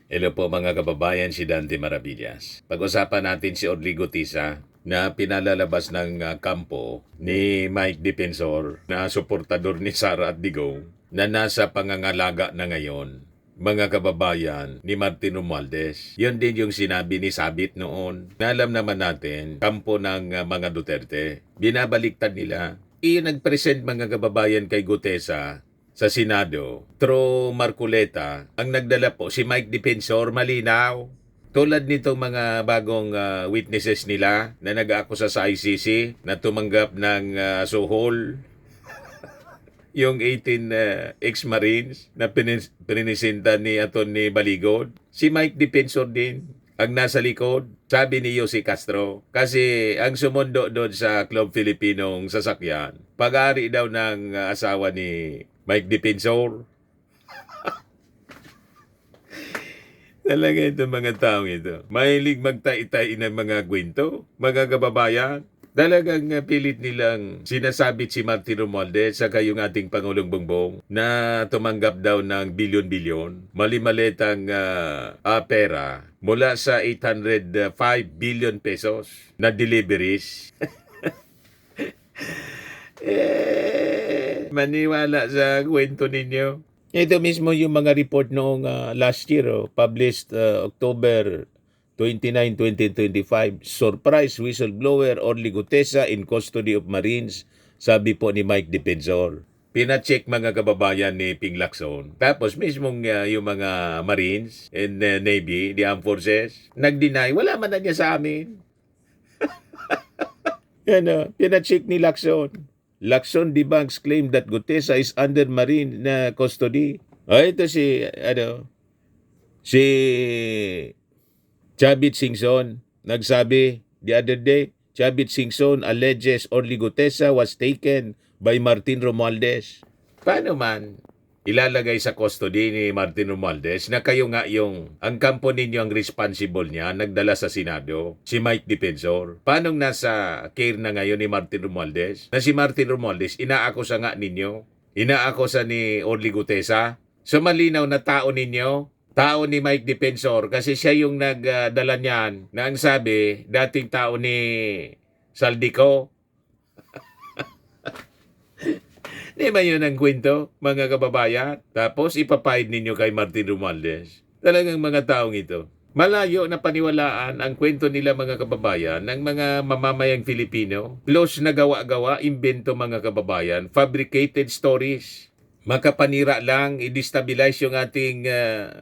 Hello po mga kababayan, si Dante Maravillas. Pag-usapan natin si Rodrigo Tisa na pinalalabas ng kampo ni Mike Defensor na suportador ni Sara at Digong na nasa pangangalaga na ngayon. Mga kababayan ni Martin Romualdez. Yun din yung sinabi ni Sabit noon. Na alam naman natin, kampo ng mga Duterte. Binabaliktad nila. Iyon nag-present mga kababayan kay Gutesa sa Senado, through Marcoleta, ang nagdala po si Mike Defensor, malinaw. Tulad nitong mga bagong witnesses nila na nag-aakusa sa ICC na tumanggap ng suhol, yung 18 ex-Marines na pinisinta ni Atty. Baligod. Si Mike Defensor din ang nasa likod, sabi ni Jose Castro. Kasi ang sumundo doon sa Club Filipinong sasakyan, pag-ari daw ng asawa ni Mike Defensor. Talaga itong mga taong ito. Mahilig magtay-tay ng mga kwento, mga kababayan. Talagang pilit nilang sinasabit si Martin Romualdez sa yung ating Pangulong Bongbong na tumanggap daw ng bilyon-bilyon, mali-malitang pera mula sa 805 billion pesos na deliveries. Maniwala sa kwento ninyo. Ito mismo yung mga report noong last year, published October 29, 2025. Surprise whistleblower Orly Gutesa in custody of Marines, sabi po ni Mike Defensor. Pina-check mga kababayan ni Ping Lacson. Tapos mismong yung mga Marines and Navy, the Armed Forces, nag-deny, wala man na niya sa amin. Yan, pina-check ni Lacson. Lacson debunks claim that Gutesa is under Marine na custody. Ito si Chavit Singson nagsabi the other day. Chavit Singson alleges Orly Gutesa was taken by Martin Romualdez. Paano man ilalagay sa custody ni Martin Romualdez na kayo nga ang kampo ninyo ang responsible niya, nagdala sa Senado, si Mike Defensor. Paano nasa care na ngayon ni Martin Romualdez? Na si Martin Romualdez, inaakusa nga ninyo? Inaakusa ni Orly Gutesa? So malinaw na tao ninyo? Tao ni Mike Defensor kasi siya yung nagdala niyan na ang sabi, dating tao ni Saldico. Di ba yun ang kwento, mga kababayan? Tapos ipapahid ninyo kay Martin Romualdez. Talagang mga taong ito. Malayo na paniwalaan ang kwento nila mga kababayan ng mga mamamayang Filipino. Close na gawa-gawa, imbento mga kababayan, fabricated stories. Makapanira lang, i-destabilize yung ating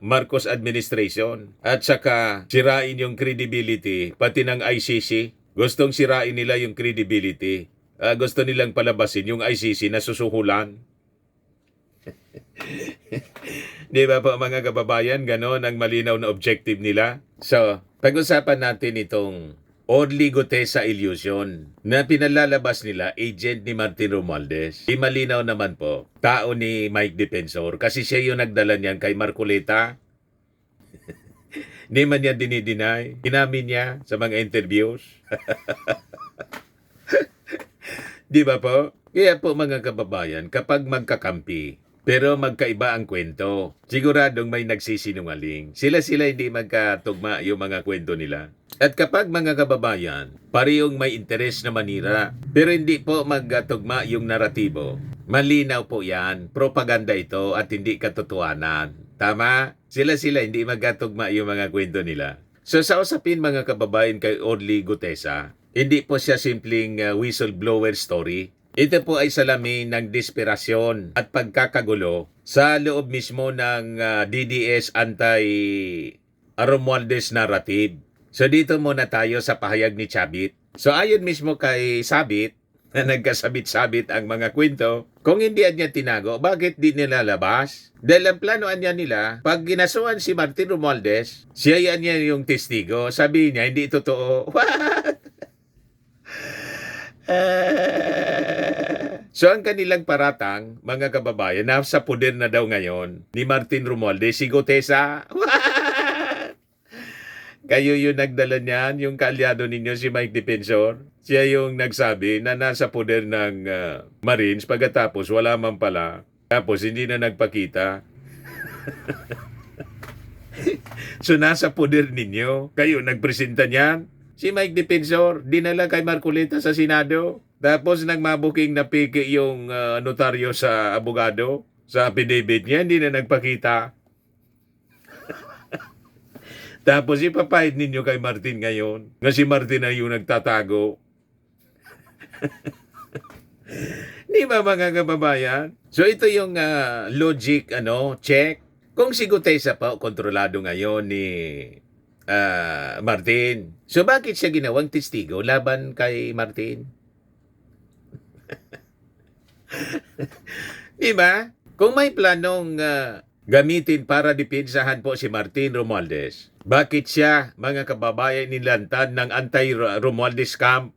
Marcos administration. At saka sirain yung credibility, pati ng ICC. Gustong sirain nila yung credibility. Gusto nilang palabasin yung ICC na susuhulan. Di ba po mga kababayan, ganon ang malinaw na objective nila? So, pag-usapan natin itong Orly Gutesa illusion na pinalalabas nila agent ni Martin Romualdez. Di malinaw naman po, tao ni Mike Defensor kasi siya yung nagdala niyan kay Marcoleta. Di man niya dinideny. Inamin niya sa mga interviews. Di ba po? Kaya po mga kababayan, kapag magkakampi, pero magkaiba ang kwento, siguradong may nagsisinungaling. Sila hindi magkatugma yung mga kwento nila. At kapag mga kababayan, parehong may interes na manira, pero hindi po magkatugma yung naratibo, malinaw po yan, propaganda ito at hindi katotohanan. Tama? Sila hindi magkatugma yung mga kwento nila. So sa usapin mga kababayan kay Orly Gutesa, hindi po siya simpleng whistleblower story. Ito po ay salamin ng desperasyon at pagkakagulo sa loob mismo ng DDS anti-Romualdez narrative. So dito muna tayo sa pahayag ni Chavit. So ayon mismo kay Sabit, na nagkasabit-sabit ang mga kwento, kung hindi niya tinago, bakit di nilalabas? Dahil ang planoan niya nila, pag ginasuhan si Martin Romualdez, siya niya yung testigo, sabi niya, hindi totoo. What? So ang kanilang paratang, mga kababayan, nasa poder na daw ngayon ni Martin Romualdez, si Gutesa. Kayo yung nagdala niyan, yung kaalyado ninyo si Mike Defensor. Siya yung nagsabi na nasa poder ng Marines pagkatapos wala man pala. Tapos hindi na nagpakita. So nasa poder ninyo. Kayo nagpresenta niyan. Si Mike Defensor, dinala kay Marcoleta sa Senado. Tapos nagmabuking na piki yung notaryo sa abogado. Sa affidavit niya, hindi na nagpakita. Tapos ipapahid ninyo kay Martin ngayon. Na si Martin ay yung nagtatago. Di ba mga kababayan? So ito yung logic check. Kung si Gutesa pa kontrolado ngayon ni Martin. So bakit siya ginawang testigo laban kay Martin? Di ba? Kung may planong gamitin para depensahan po si Martin Romualdez, bakit siya, mga kababayan, nilantad ng anti-Romualdez camp?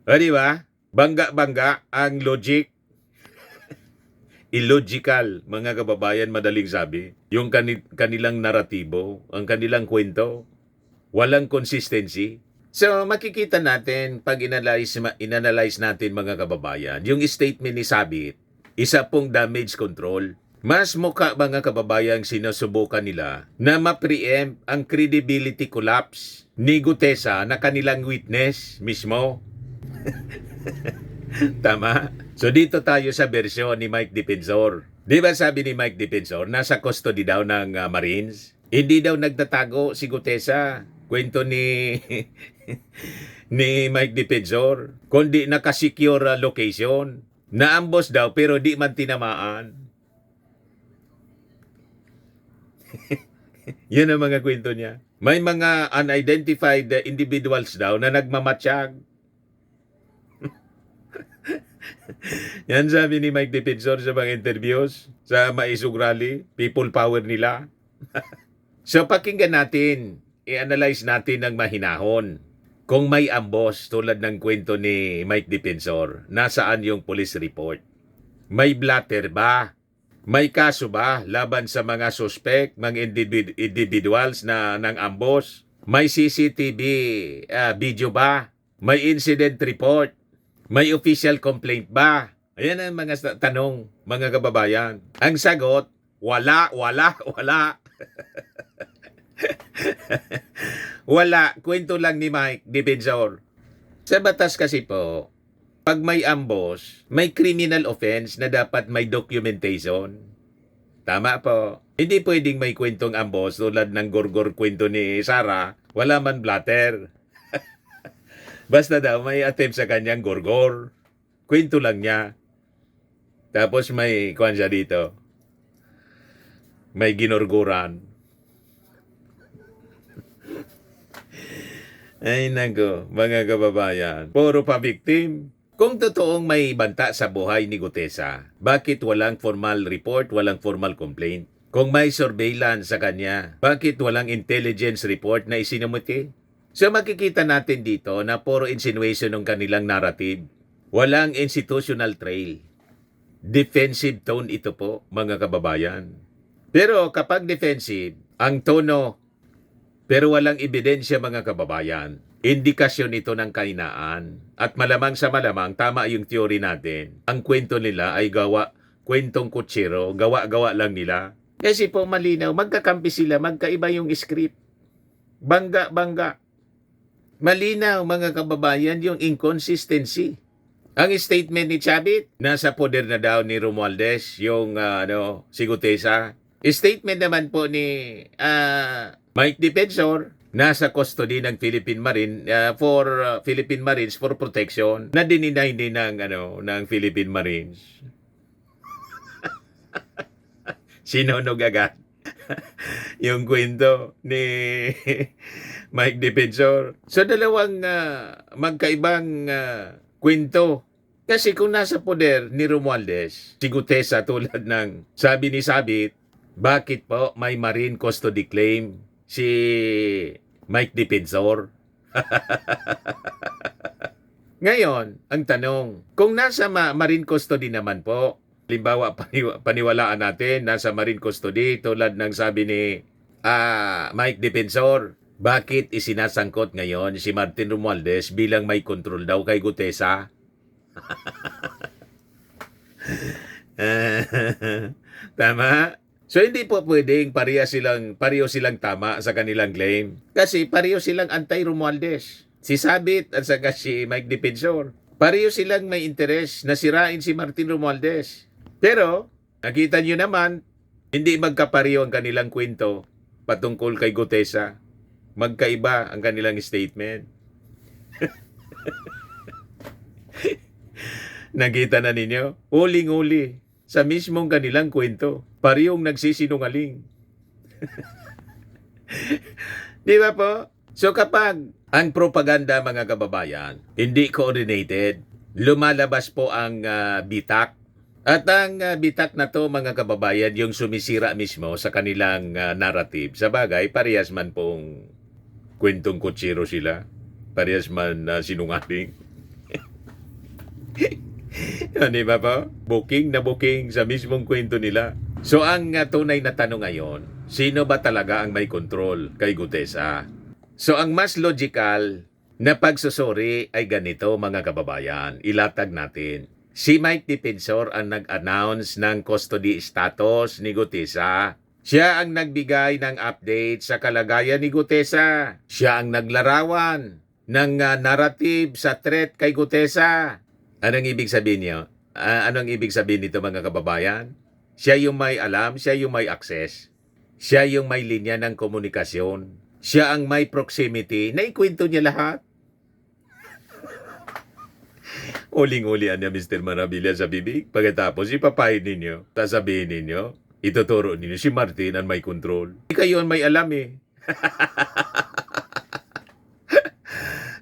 Di ba? Bangga-bangga ang logic. Illogical, mga kababayan, madaling sabi. Yung kanilang naratibo, ang kanilang kwento, walang consistency. So, makikita natin, pag inanalyze natin, mga kababayan, yung statement ni Sabit, isa pong damage control. Mas mukha, mga kababayan, sinusubukan nila na ma-preempt ang credibility collapse ni Gutesa na kanilang witness mismo. Tama? So dito tayo sa bersyon ni Mike Defensor. Di ba sabi ni Mike Defensor, nasa custody daw ng Marines? Hindi daw nagtatago si Gutesa. Kwento ni ni Mike Defensor. Kundi nakasecure location. Naambos daw pero di man tinamaan. Yun ang mga kwento niya. May mga unidentified individuals daw na nagmamatsyag. Yan sabi ni Mike Defensor sa mga interviews sa Maisog Rally, people power nila. So pakinggan natin, i-analyze natin ng mahinahon. Kung may ambos tulad ng kwento ni Mike Defensor, nasaan yung police report? May blatter ba? May kaso ba laban sa mga suspect, mga individuals na ng ambos? May CCTV video ba? May incident report? May official complaint ba? Ayan ang mga tanong, mga kababayan. Ang sagot, wala. Wala. Kwento lang ni Mike Defensor. Sa batas kasi po, pag may ambos, may criminal offense na dapat may documentation. Tama po. Hindi pwedeng may kwentong ambos tulad ng gorgor kwento ni Sarah, wala man blatter. Basta daw may attempt sa kanyang gorgor. Kwento lang niya. Tapos may kuwan siya dito. May ginorgoran. Ay nako, mga kababayan. Puro pa victim. Kung totoong may banta sa buhay ni Gutesa, bakit walang formal report, walang formal complaint? Kung may surveillance sa kanya, bakit walang intelligence report na isinumuti? So makikita natin dito na puro insinuation ng kanilang narrative. Walang institutional trail. Defensive tone ito po, mga kababayan. Pero kapag defensive, ang tono, pero walang ebidensya, mga kababayan, indikasyon ito ng kahinaan. At malamang sa malamang, tama yung theory natin. Ang kwento nila ay kwentong kutsero, gawa-gawa lang nila. Kasi po malinaw, magkakampi sila, magkaiba yung script. Bangga. Malinaw, mga kababayan, yung inconsistency. Ang statement ni Chavit, nasa poder na daw ni Romualdez, yung si Gutesa. Statement naman po ni Mike Defensor, nasa custody ng Philippine Marine Philippine Marines for protection, na dininay din ng Philippine Marines. Sinunog agad yung kwento ni Mike Defensor. So dalawang magkaibang kwento. Kasi kung nasa poder ni Romualdez, si Gutesa tulad ng sabi ni Sabit, bakit po may marine custody claim si Mike Defensor? Ngayon, ang tanong, kung nasa marine custody naman po, halimbawa paniwalaan natin, nasa marine custody tulad ng sabi ni Mike Defensor, bakit isinasangkot ngayon si Martin Romualdez bilang may control daw kay Gutesa? Tama? So hindi po pwedeng pareho silang tama sa kanilang claim. Kasi pareho silang anti-Romualdez. Si Sabit at saka si Mike Defensor. Pareho silang may interes na sirain si Martin Romualdez. Pero, nakita nyo naman, hindi magkapareho ang kanilang kwento patungkol kay Gutesa. Magkaiba ang kanilang statement. Nakita na ninyo? Uling-uli sa mismong kanilang kwento. Parehong nagsisinungaling. Di ba po? So kapag ang propaganda, mga kababayan, hindi coordinated, lumalabas po ang bitak. At ang bitak na to, mga kababayan, yung sumisira mismo sa kanilang narrative. Sa bagay, parehas man pong kwentong kutsiro sila. Parehas man sinungaling. Di ba po? Booking na booking sa mismong kwento nila. So ang tunay na tanong ngayon, sino ba talaga ang may control kay Gutesa? So ang mas logical na pagsusuri ay ganito, mga kababayan. Ilatag natin. Si Mike Defensor ang nag-announce ng custody status ni Gutesa. Siya ang nagbigay ng update sa kalagayan ni Gutesa. Siya ang naglarawan ng narrative sa threat kay Gutesa. Anong ibig sabihin niyo? Anong ibig sabihin nito, mga kababayan? Siya yung may alam, siya yung may access. Siya yung may linya ng komunikasyon. Siya ang may proximity. Naikwento niya lahat. Uling-ulian niya, Mr. Marabilla, sa bibig. Pagkatapos, ipapahin ninyo. Sasabihin ninyo, ituturo ninyo si Martin ang may control. Kayo ang may alam eh.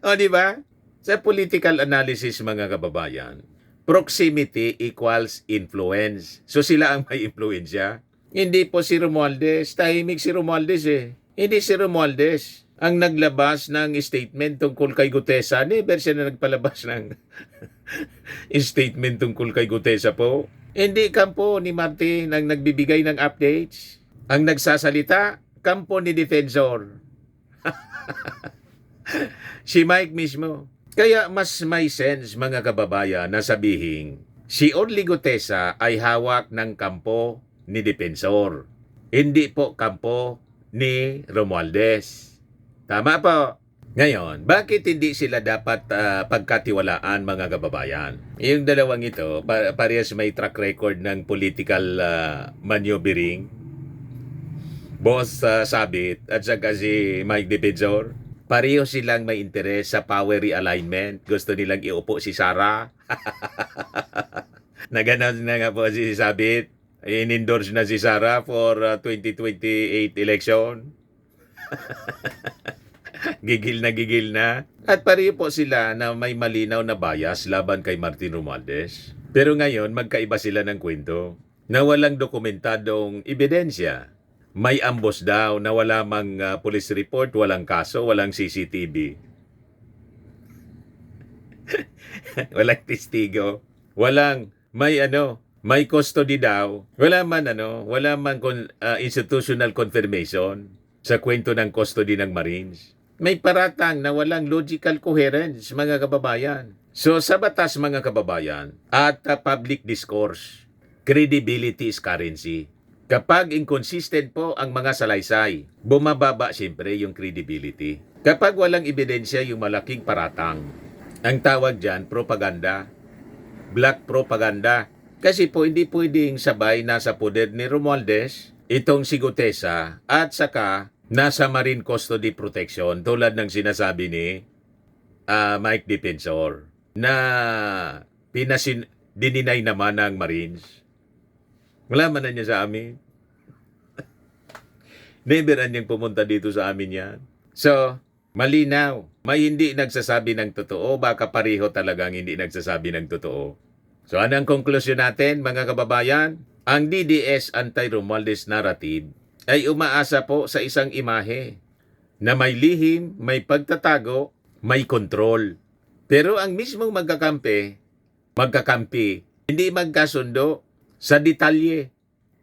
O, di ba? Sa political analysis, mga kababayan, proximity equals influence. So sila ang may influensya. Hindi po si Romualdez. Tahimik si Romualdez eh. Hindi si Romualdez ang naglabas ng statement tungkol kay Gutesa. Never siya na nagpalabas ng statement tungkol kay Gutesa po. Hindi kampo ni Martin ang nagbibigay ng updates. Ang nagsasalita, kampo ni Defensor. Si Mike mismo. Kaya mas may sense, mga kababayan, na sabihin, si Orly Gutesa ay hawak ng kampo ni Defensor. Hindi po kampo ni Romualdez. Tama po. Ngayon, bakit hindi sila dapat pagkatiwalaan, mga kababayan? Yung dalawang ito, parehas may track record ng political maneuvering. Boss Sabit at saka si Mike Defensor. Pareho silang may interes sa power realignment. Gusto nilang iupo si Sara. Naganon na nga po si Sabit. In-endorse na si Sara for 2028 election. Gigil na. At pareho po sila na may malinaw na bias laban kay Martin Romualdez. Pero ngayon, magkaiba sila ng kwento na walang dokumentadong ebidensya. May ambos daw na wala mang police report, walang kaso, walang CCTV. Walang testigo. May custody daw. Wala man institutional confirmation sa kwento ng custody ng Marines. May paratang na walang logical coherence, mga kababayan. So sa batas, mga kababayan, at public discourse, credibility is currency. Kapag inconsistent po ang mga salaysay, bumababa siyempre yung credibility. Kapag walang ebidensya yung malaking paratang, ang tawag dyan, propaganda. Black propaganda. Kasi po hindi pwedeng sabay nasa poder ni Romualdez, itong si Gutesa, at saka nasa Marine Custody Protection tulad ng sinasabi ni Mike Defensor na dininay naman ng Marines. Wala man na niya sa amin. Never niyang pumunta dito sa amin yan. So, malinaw. May hindi nagsasabi ng totoo, baka pareho talagang hindi nagsasabi ng totoo. So, ano ang konklusyon natin, mga kababayan? Ang DDS anti-Romualdez narrative ay umaasa po sa isang imahe na may lihim, may pagtatago, may kontrol. Pero ang mismong magkakampi, hindi magkasundo sa detalye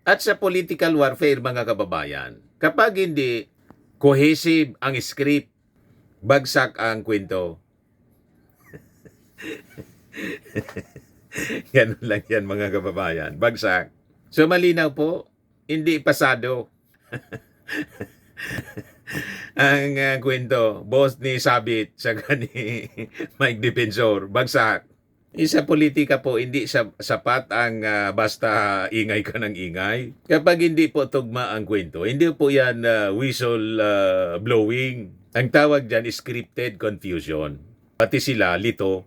at sa political warfare, mga kababayan. Kapag hindi cohesive ang script, bagsak ang kwento. Ganun lang yan, mga kababayan. Bagsak. So malinaw po, hindi pasado. Ang kwento, boss ni Sabit saka ni Mike Defensor, bagsak. Sa politika po, hindi sapat ang basta ingay ka ng ingay. Kapag hindi po tugma ang kwento, hindi po yan whistle blowing. Ang tawag dyan is scripted confusion. Pati sila, lito.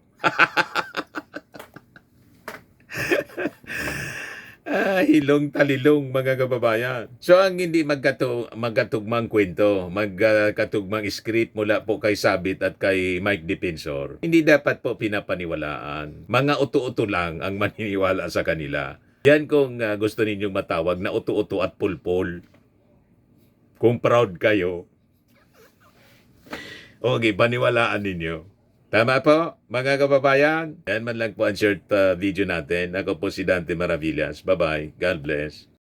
Hilong talilong mga kababayan. So ang hindi magkatugmang kwento, magkatugmang script mula po kay Sabit at kay Mike Defensor, hindi dapat po pinapaniwalaan. Mga uto-uto lang ang maniniwala sa kanila. Yan kung gusto ninyong matawag na uto-uto at pulpol. Kung proud kayo, okay, paniwalaan ninyo. Tama po, mga kababayan. Yan man lang po ang short video natin. Ako po si Dante Maravillas. Bye-bye. God bless.